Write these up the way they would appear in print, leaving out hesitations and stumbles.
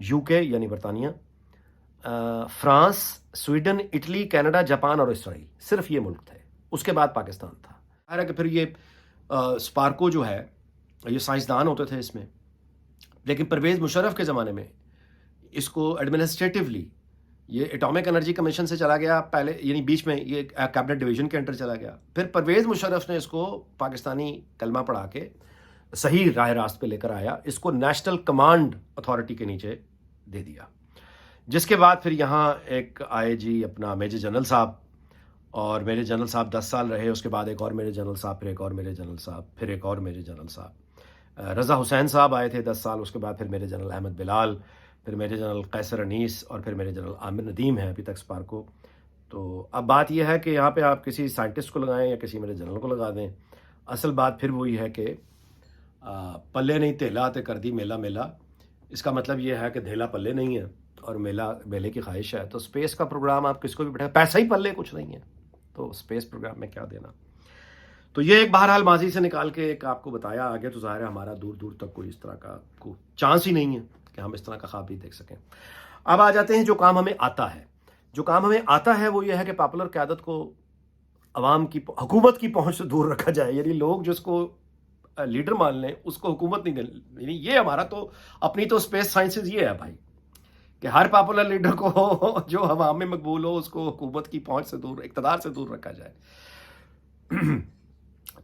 You کے یعنی برطانیہ، France, Sweden, Italy, Canada, Japan اور اسرائیل، صرف یہ ملک تھے. اس کے بعد پاکستان تھا. ظاہر ہے کہ پھر یہ اسپارکو جو ہے یہ سائنسدان ہوتے تھے اس میں، لیکن پرویز مشرف کے زمانے میں اس کو ایڈمنسٹریٹولی یہ اٹامک انرجی کمیشن سے چلا گیا پہلے، یعنی بیچ میں یہ کیبنٹ ڈویژن کے انڈر چلا گیا. پھر پرویز مشرف نے اس کو پاکستانی کلمہ پڑھا کے صحیح راہ راست پہ لے کر آیا، اس کو نیشنل کمانڈ اتھارٹی کے نیچے دے دیا. جس کے بعد پھر یہاں ایک آئے جی اپنا میجر جنرل صاحب، اور میجر جنرل صاحب 10 سال رہے. اس کے بعد ایک اور میجر جنرل صاحب، پھر ایک اور میجر جنرل صاحب، پھر ایک اور میجر جنرل صاحب. رضا حسین صاحب آئے تھے 10 سال. اس کے بعد پھر میجر جنرل احمد بلال، پھر میجر جنرل قیصر انیس، اور پھر میجر جنرل عامر ندیم ہے ابھی تک اسپارکو. تو اب بات یہ ہے کہ یہاں پہ آپ کسی سائنٹسٹ کو لگائیں یا کسی میجر جنرل کو لگا دیں، اصل بات پھر وہی ہے کہ پلے نہیں تھیلا تے کر دی میلا میلا. اس کا مطلب یہ ہے کہ دھیلا پلے نہیں ہے اور میلا میلے کی خواہش ہے. تو اسپیس کا پروگرام آپ کس کو بھی بٹھائیں، پیسہ ہی پلے کچھ نہیں ہے، تو اسپیس پروگرام میں کیا دینا. تو یہ ایک بہرحال ماضی سے نکال کے ایک آپ کو بتایا آگے. تو ظاہر ہے ہمارا دور دور تک کوئی اس طرح کا کوئی چانس ہی نہیں ہے کہ ہم اس طرح کا خواب بھی دیکھ سکیں. اب آ جاتے ہیں جو کام ہمیں آتا ہے. جو کام ہمیں آتا ہے وہ یہ ہے کہ پاپولر قیادت کو عوام کی حکومت کی پہنچ سے دور رکھا جائے. یعنی لوگ جس کو لیڈر مان لیں اس کو حکومت نہیں دیں. یعنی یہ ہمارا تو اپنی تو اسپیس سائنسز یہ ہے بھائی کہ ہر پاپولر لیڈر کو جو عوام میں مقبول ہو اس کو حکومت کی پہنچ سے دور، اقتدار سے دور رکھا جائے.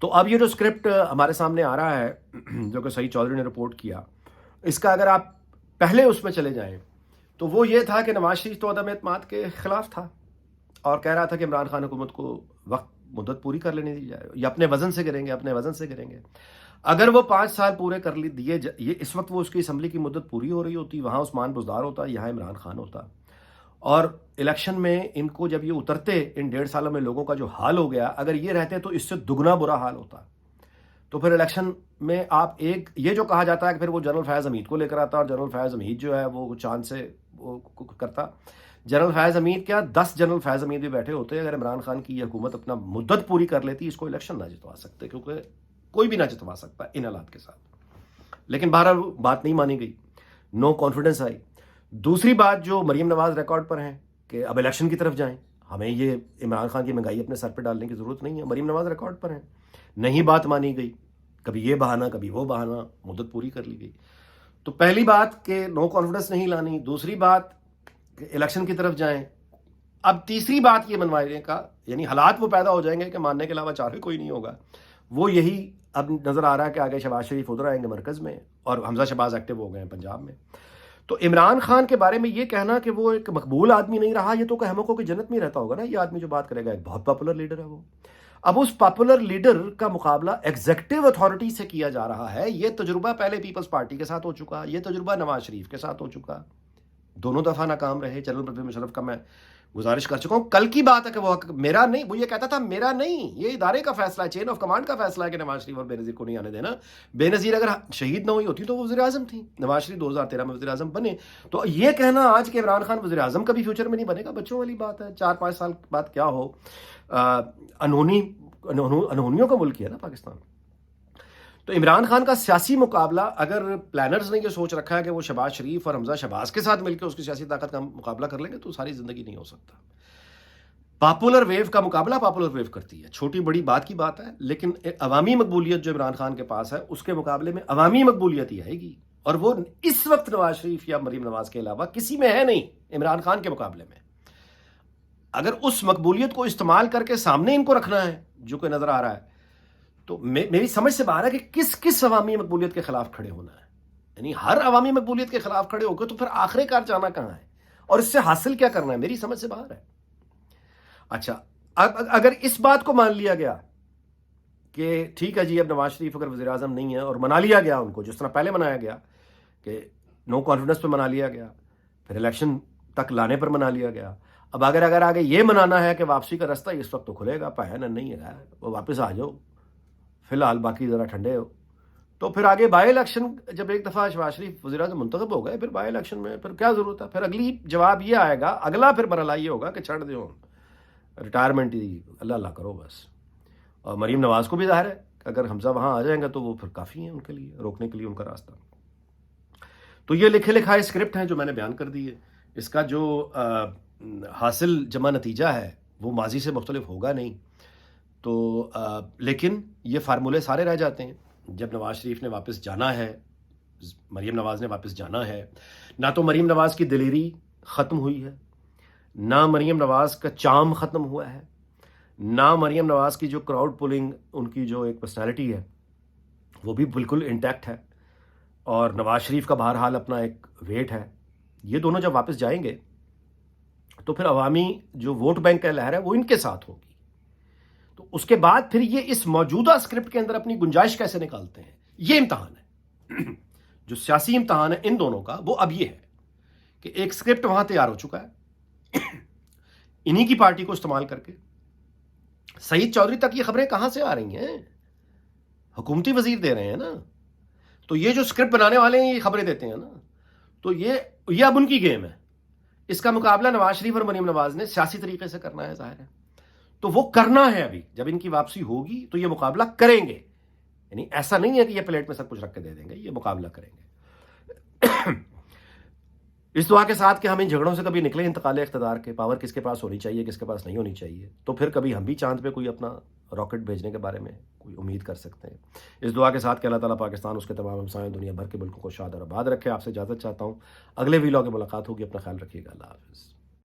تو اب یہ جو اسکرپٹ ہمارے سامنے آ رہا ہے جو کہ سعید چودھری نے رپورٹ کیا، اس کا اگر آپ پہلے اس میں چلے جائیں تو وہ یہ تھا کہ نواز شریف تو عدم اعتماد کے خلاف تھا اور کہہ رہا تھا کہ عمران خان حکومت کو وقت مدت پوری کر لینے دی جائے، یا اپنے وزن سے کریں گے، اپنے وزن سے کریں گے. اگر وہ 5 سال پورے کر دیے یہ اس وقت وہ اس کی اسمبلی کی مدت پوری ہو رہی ہوتی، وہاں عثمان بزدار ہوتا، یہاں عمران خان ہوتا، اور الیکشن میں ان کو جب یہ اترتے ان 1.5 سالوں میں لوگوں کا جو حال ہو گیا، اگر یہ رہتے تو اس سے دگنا برا حال ہوتا. تو پھر الیکشن میں آپ ایک یہ جو کہا جاتا ہے کہ پھر وہ جنرل فیاض حمید کو لے کر آتا، اور جنرل فیاض حمید جو ہے وہ چاند سے وہ کرتا. جنرل فیاض حمید کیا 10 جنرل فیاض حمید بھی بیٹھے ہوتے اگر عمران خان کی یہ حکومت اپنا مدت پوری کر لیتی، اس کو الیکشن نہ جتوا سکتے، کیونکہ کوئی بھی نہ جتوا سکتا ان حالات کے ساتھ. لیکن بہرحال بات نہیں مانی گئی، نو کانفیڈنس آئی. دوسری بات جو مریم نواز ریکارڈ پر ہیں کہ اب الیکشن کی طرف جائیں، ہمیں یہ عمران خان کی مہنگائی اپنے سر پہ ڈالنے کی ضرورت نہیں ہے. مریم نواز ریکارڈ پر ہیں، نہیں بات مانی گئی، کبھی یہ بہانہ کبھی وہ بہانہ، مدت پوری کر لی گئی. تو پہلی بات کہ نو کانفیڈنس نہیں لانی، دوسری بات کہ الیکشن کی طرف جائیں. اب تیسری بات یہ منوانے کا، یعنی حالات وہ پیدا ہو جائیں گے کہ ماننے کے علاوہ چارہ کوئی نہیں ہوگا. وہ یہی اب نظر آ رہا ہے کہ آگے شہباز شریف ادھر آئیں گے مرکز میں، اور حمزہ شہباز ایکٹیو ہو گئے ہیں پنجاب میں. تو عمران خان کے بارے میں یہ کہنا کہ وہ ایک مقبول آدمی نہیں رہا، یہ تو کہ ہم کو کہ جنت میں رہتا ہوگا نا یہ آدمی جو بات کرے گا. ایک بہت پاپولر لیڈر ہے وہ. اب اس پاپولر لیڈر کا مقابلہ ایگزیکٹو اتھارٹی سے کیا جا رہا ہے. یہ تجربہ پہلے پیپلز پارٹی کے ساتھ ہو چکا، یہ تجربہ نواز شریف کے ساتھ ہو چکا، دونوں دفعہ ناکام رہے. جنرل پرویز مشرف کا میں گزارش کر چکا ہوں. کل کی بات ہے کہ وہ میرا نہیں، وہ یہ کہتا تھا میرا نہیں، یہ ادارے کا فیصلہ ہے، چین آف کمانڈ کا فیصلہ ہے کہ نواز شریف اور بے نظیر کو نہیں آنے دینا. بے نظیر اگر شہید نہ ہوئی ہوتی تو وہ وزیر اعظم تھی، نواز شریف 2013 میں وزیر اعظم بنے. تو یہ کہنا آج کہ عمران خان وزیر اعظم کبھی فیوچر میں نہیں بنے گا، بچوں والی بات ہے. 4-5 سال بعد کیا ہو، انہونیوں کا ملک ہے نا پاکستان. تو عمران خان کا سیاسی مقابلہ اگر پلانرز نے یہ سوچ رکھا ہے کہ وہ شہباز شریف اور حمزہ شہباز کے ساتھ مل کے اس کی سیاسی طاقت کا مقابلہ کر لیں گے تو ساری زندگی نہیں ہو سکتا. پاپولر ویو کا مقابلہ پاپولر ویو کرتی ہے، چھوٹی بڑی بات کی بات ہے، لیکن عوامی مقبولیت جو عمران خان کے پاس ہے اس کے مقابلے میں عوامی مقبولیت ہی آئے گی، اور وہ اس وقت نواز شریف یا مریم نواز کے علاوہ کسی میں ہے نہیں عمران خان کے مقابلے میں. اگر اس مقبولیت کو استعمال کر کے سامنے ان کو رکھنا ہے جو کہ نظر آ رہا ہے، تو میری سمجھ سے باہر ہے کہ کس عوامی مقبولیت کے خلاف کھڑے ہونا ہے. یعنی ہر عوامی مقبولیت کے خلاف کھڑے ہو گئے تو پھر آخر کار جانا کہاں ہے اور اس سے حاصل کیا کرنا ہے، میری سمجھ سے باہر ہے. اچھا، اگر اس بات کو مان لیا گیا کہ ٹھیک ہے جی اب نواز شریف اگر وزیر اعظم نہیں ہے، اور منا لیا گیا ان کو جس طرح پہلے منایا گیا کہ نو کانفیڈنس پہ منا لیا گیا، پھر الیکشن تک لانے پر منا لیا گیا. اب اگر آگے یہ منانا ہے کہ واپسی کا رستہ اس وقت تو کھلے گا، پہن نہیں ہے وہ واپس آ جاؤ، فی الحال باقی ذرا ٹھنڈے ہو، تو پھر آگے بائی الیکشن جب ایک دفعہ شہباز شریف وزیر اعظم منتخب ہو گئے، پھر بائی الیکشن میں پھر کیا ضرورت ہے. پھر اگلی جواب یہ آئے گا، اگلا پھر مرحلہ یہ ہوگا کہ چھڑ دو ریٹائرمنٹ ہی اللہ اللہ کرو بس. اور مریم نواز کو بھی ظاہر ہے کہ اگر حمزہ وہاں آ جائیں گے تو وہ پھر کافی ہیں ان کے لیے روکنے کے لیے ان کا راستہ. تو تو یہ لکھے لکھائے اسکرپٹ ہیں جو میں نے بیان کر دی ہے. اس کا جو حاصل جمع نتیجہ ہے وہ ماضی سے مختلف ہوگا نہیں. تو لیکن یہ فارمولے سارے رہ جاتے ہیں. جب نواز شریف نے واپس جانا ہے، مریم نواز نے واپس جانا ہے، نہ تو مریم نواز کی دلیری ختم ہوئی ہے، نہ مریم نواز کا چام ختم ہوا ہے، نہ مریم نواز کی جو کراؤڈ پولنگ، ان کی جو ایک پرسنالٹی ہے وہ بھی بالکل انٹیکٹ ہے، اور نواز شریف کا بہرحال اپنا ایک ویٹ ہے. یہ دونوں جب واپس جائیں گے تو پھر عوامی جو ووٹ بینک کا لہر ہے وہ ان کے ساتھ ہوگی. تو اس کے بعد پھر یہ اس موجودہ اسکرپٹ کے اندر اپنی گنجائش کیسے نکالتے ہیں، یہ امتحان ہے. جو سیاسی امتحان ہے ان دونوں کا وہ اب یہ ہے کہ ایک اسکرپٹ وہاں تیار ہو چکا ہے انہی کی پارٹی کو استعمال کر کے. سعید چودھری تک یہ خبریں کہاں سے آ رہی ہیں؟ حکومتی وزیر دے رہے ہیں نا. تو یہ جو اسکرپٹ بنانے والے ہیں یہ خبریں دیتے ہیں نا. تو یہ اب ان کی گیم ہے. اس کا مقابلہ نواز شریف اور مریم نواز نے سیاسی طریقے سے کرنا ہے، ظاہر ہے. تو وہ کرنا ہے. ابھی جب ان کی واپسی ہوگی تو یہ مقابلہ کریں گے. یعنی ایسا نہیں ہے کہ یہ پلیٹ میں سب کچھ رکھ کے دے دیں گے، یہ مقابلہ کریں گے. اس دعا کے ساتھ کہ ہم ان جھگڑوں سے کبھی نکلیں انتقال اقتدار کے. پاور کس کے پاس ہونی چاہیے، کس کے پاس نہیں ہونی چاہیے، تو پھر کبھی ہم بھی چاند پہ کوئی اپنا راکٹ بھیجنے کے بارے میں کوئی امید کر سکتے ہیں. اس دعا کے ساتھ کہ اللہ تعالیٰ پاکستان، اس کے تمام ہمسائیں، دنیا بھر کے ملکوں کو شاد اور آباد رکھے. آپ سے اجازت چاہتا ہوں. اگلے ویلاگ میں ملاقات ہوگی. اپنا خیال رکھیے گا. اللہ حافظ.